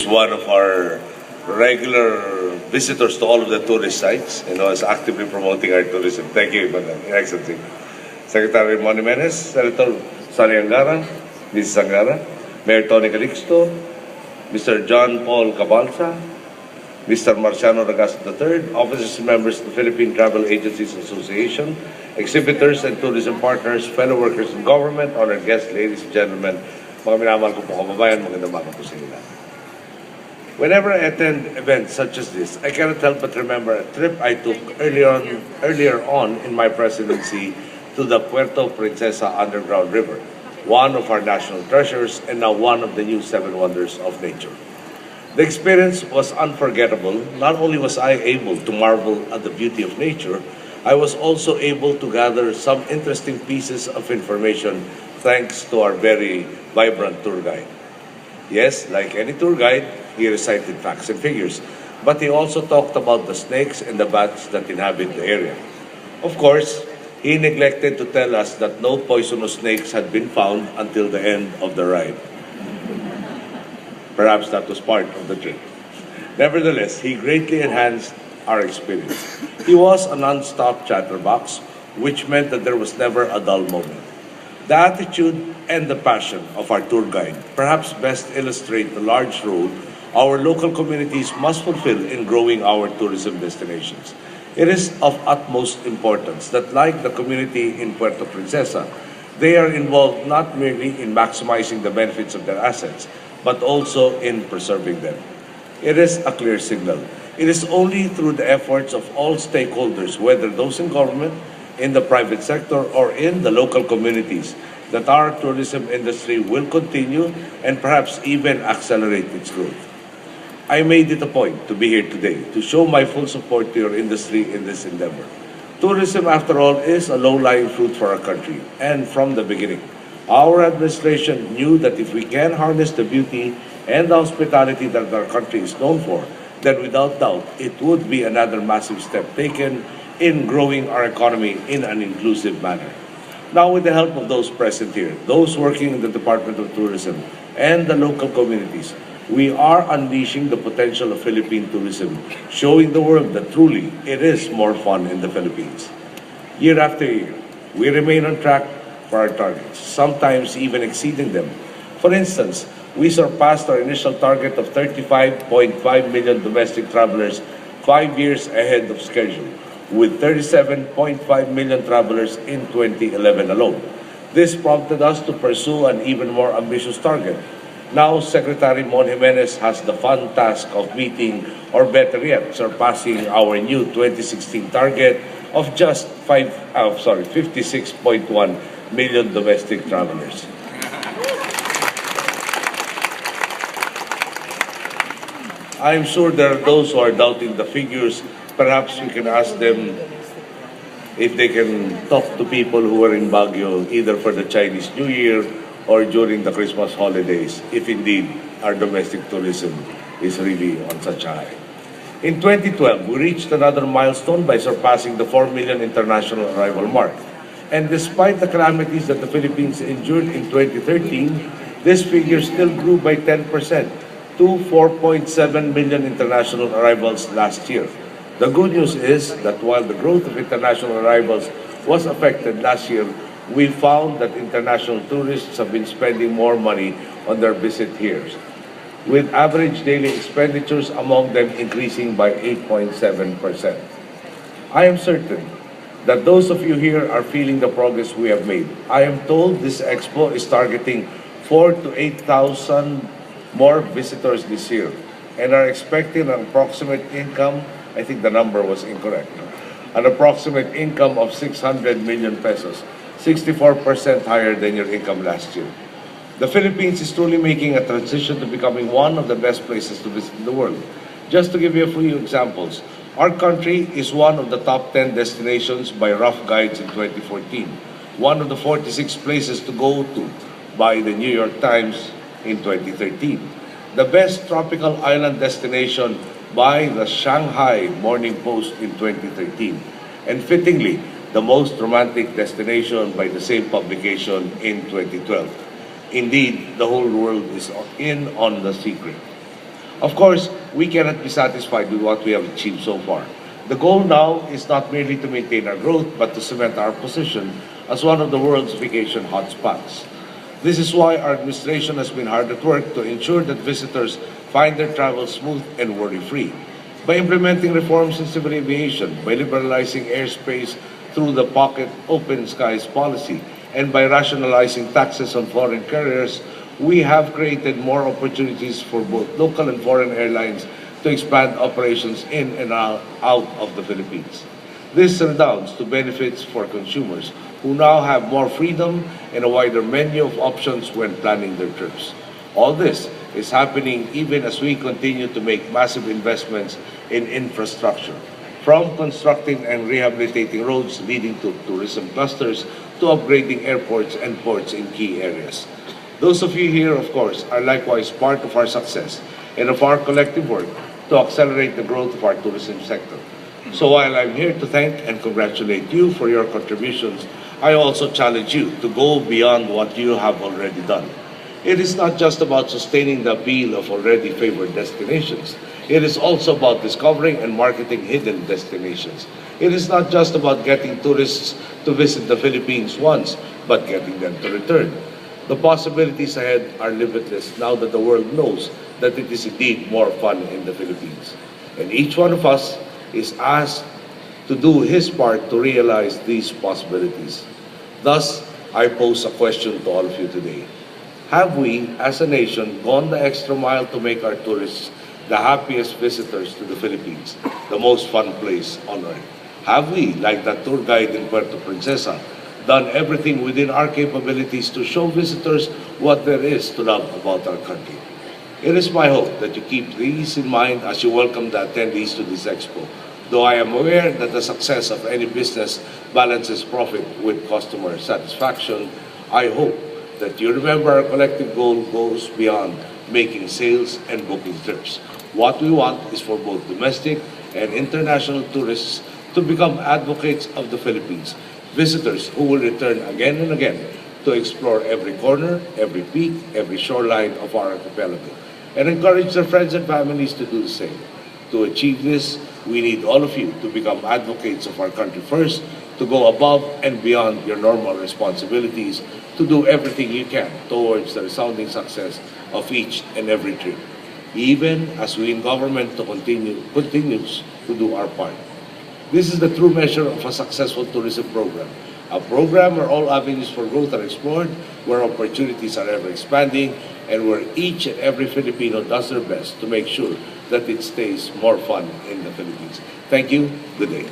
one of our regular visitors to all of the tourist sites, is actively promoting our tourism. Thank you, Madam Excellency. Secretary Mon Jimenez, Senator Sani Angara, Mrs. Angara, Mayor Tony Calixto, Mr. John Paul Cabalsa, Mr. Marciano Ragasa III, officers and members of the Philippine Travel Agencies Association, exhibitors and tourism partners, fellow workers in government, honored guests, ladies and gentlemen, mga minamahal ko po kababayan, magandang umaga po sa inyo lahat. Whenever I attend events such as this, I cannot help but remember a trip I took earlier on in my presidency to the Puerto Princesa Underground River, one of our national treasures and now one of the new seven wonders of nature. The experience was unforgettable. Not only was I able to marvel at the beauty of nature, I was also able to gather some interesting pieces of information thanks to our very vibrant tour guide. Yes, like any tour guide, he recited facts and figures, but he also talked about the snakes and the bats that inhabit the area. Of course, he neglected to tell us that no poisonous snakes had been found until the end of the ride. Perhaps that was part of the trip. Nevertheless, he greatly enhanced our experience. He was a non-stop chatterbox, which meant that there was never a dull moment. The attitude and the passion of our tour guide perhaps best illustrate the large role our local communities must fulfill in growing our tourism destinations. It is of utmost importance that, like the community in Puerto Princesa, they are involved not merely in maximizing the benefits of their assets, but also in preserving them. It is a clear signal. It is only through the efforts of all stakeholders, whether those in government, in the private sector, or in the local communities, that our tourism industry will continue and perhaps even accelerate its growth. I made it a point to be here today to show my full support to your industry in this endeavor. Tourism, after all, is a low-lying fruit for our country, and from the beginning, our administration knew that if we can harness the beauty and the hospitality that our country is known for, then without doubt, it would be another massive step taken in growing our economy in an inclusive manner. Now, with the help of those present here, those working in the Department of Tourism, and the local communities, we are unleashing the potential of Philippine tourism, showing the world that truly it is more fun in the Philippines. Year after year, we remain on track for our targets, sometimes even exceeding them. For instance, we surpassed our initial target of 35.5 million domestic travelers 5 years ahead of schedule, with 37.5 million travelers in 2011 alone. This prompted us to pursue an even more ambitious target. Now, Secretary Mon Jimenez has the fun task of meeting, or better yet, surpassing our new 2016 target of just 56.1 million domestic travelers. I'm sure there are those who are doubting the figures. Perhaps we can ask them if they can talk to people who are in Baguio, either for the Chinese New Year or during the Christmas holidays, if indeed our domestic tourism is really on such a high. In 2012, we reached another milestone by surpassing the 4 million international arrival mark. And despite the calamities that the Philippines endured in 2013, this figure still grew by 10% to 4.7 million international arrivals last year. The good news is that while the growth of international arrivals was affected last year, we found that international tourists have been spending more money on their visit here, with average daily expenditures among them increasing by 8.7%. I am certain that those of you here are feeling the progress we have made. I am told this expo is targeting 4,000 to 8,000 more visitors this year and are expecting an approximate income, I think the number was incorrect, an approximate income of 600 million pesos, 64% higher than your income last year. The Philippines is truly making a transition to becoming one of the best places to visit in the world. Just to give you a few examples, our country is one of the top 10 destinations by Rough Guides in 2014, one of the 46 places to go to by the New York Times in 2013, the best tropical island destination by the Shanghai Morning Post in 2013, and fittingly, the most romantic destination by the same publication in 2012. Indeed, the whole world is in on the secret. Of course, we cannot be satisfied with what we have achieved so far. The goal now is not merely to maintain our growth, but to cement our position as one of the world's vacation hotspots. This is why our administration has been hard at work to ensure that visitors find their travel smooth and worry-free. By implementing reforms in civil aviation, by liberalizing airspace through the Pocket Open Skies policy, and by rationalizing taxes on foreign carriers, we have created more opportunities for both local and foreign airlines to expand operations in and out of the Philippines. This redounds to benefits for consumers who now have more freedom and a wider menu of options when planning their trips. All this is happening even as we continue to make massive investments in infrastructure, from constructing and rehabilitating roads leading to tourism clusters to upgrading airports and ports in key areas. Those of you here, of course, are likewise part of our success and of our collective work to accelerate the growth of our tourism sector. So while I'm here to thank and congratulate you for your contributions, I also challenge you to go beyond what you have already done. It is not just about sustaining the appeal of already favored destinations. It is also about discovering and marketing hidden destinations. It is not just about getting tourists to visit the Philippines once, but getting them to return. The possibilities ahead are limitless now that the world knows that it is indeed more fun in the Philippines. And each one of us is asked to do his part to realize these possibilities. Thus, I pose a question to all of you today. Have we, as a nation, gone the extra mile to make our tourists the happiest visitors to the Philippines, the most fun place on earth? Have we, like that tour guide in Puerto Princesa, done everything within our capabilities to show visitors what there is to love about our country? It is my hope that you keep these in mind as you welcome the attendees to this expo. Though I am aware that the success of any business balances profit with customer satisfaction, I hope that you remember our collective goal goes beyond making sales and booking trips. What we want is for both domestic and international tourists to become advocates of the Philippines, visitors who will return again and again to explore every corner, every peak, every shoreline of our archipelago, and encourage their friends and families to do the same. To achieve this, we need all of you to become advocates of our country first, to go above and beyond your normal responsibilities, to do everything you can towards the resounding success of each and every trip, even as we in government to continues to do our part. This is the true measure of a successful tourism program. A program where all avenues for growth are explored, where opportunities are ever expanding, and where each and every Filipino does their best to make sure that it stays more fun in the Philippines. Thank you. Good day.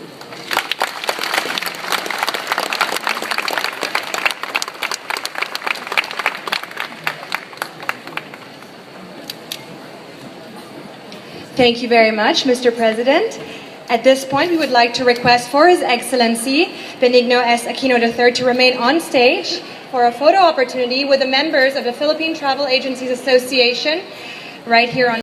Thank you very much, Mr. President. At this point, we would like to request for His Excellency Benigno S. Aquino III to remain on stage for a photo opportunity with the members of the Philippine Travel Agencies Association right here on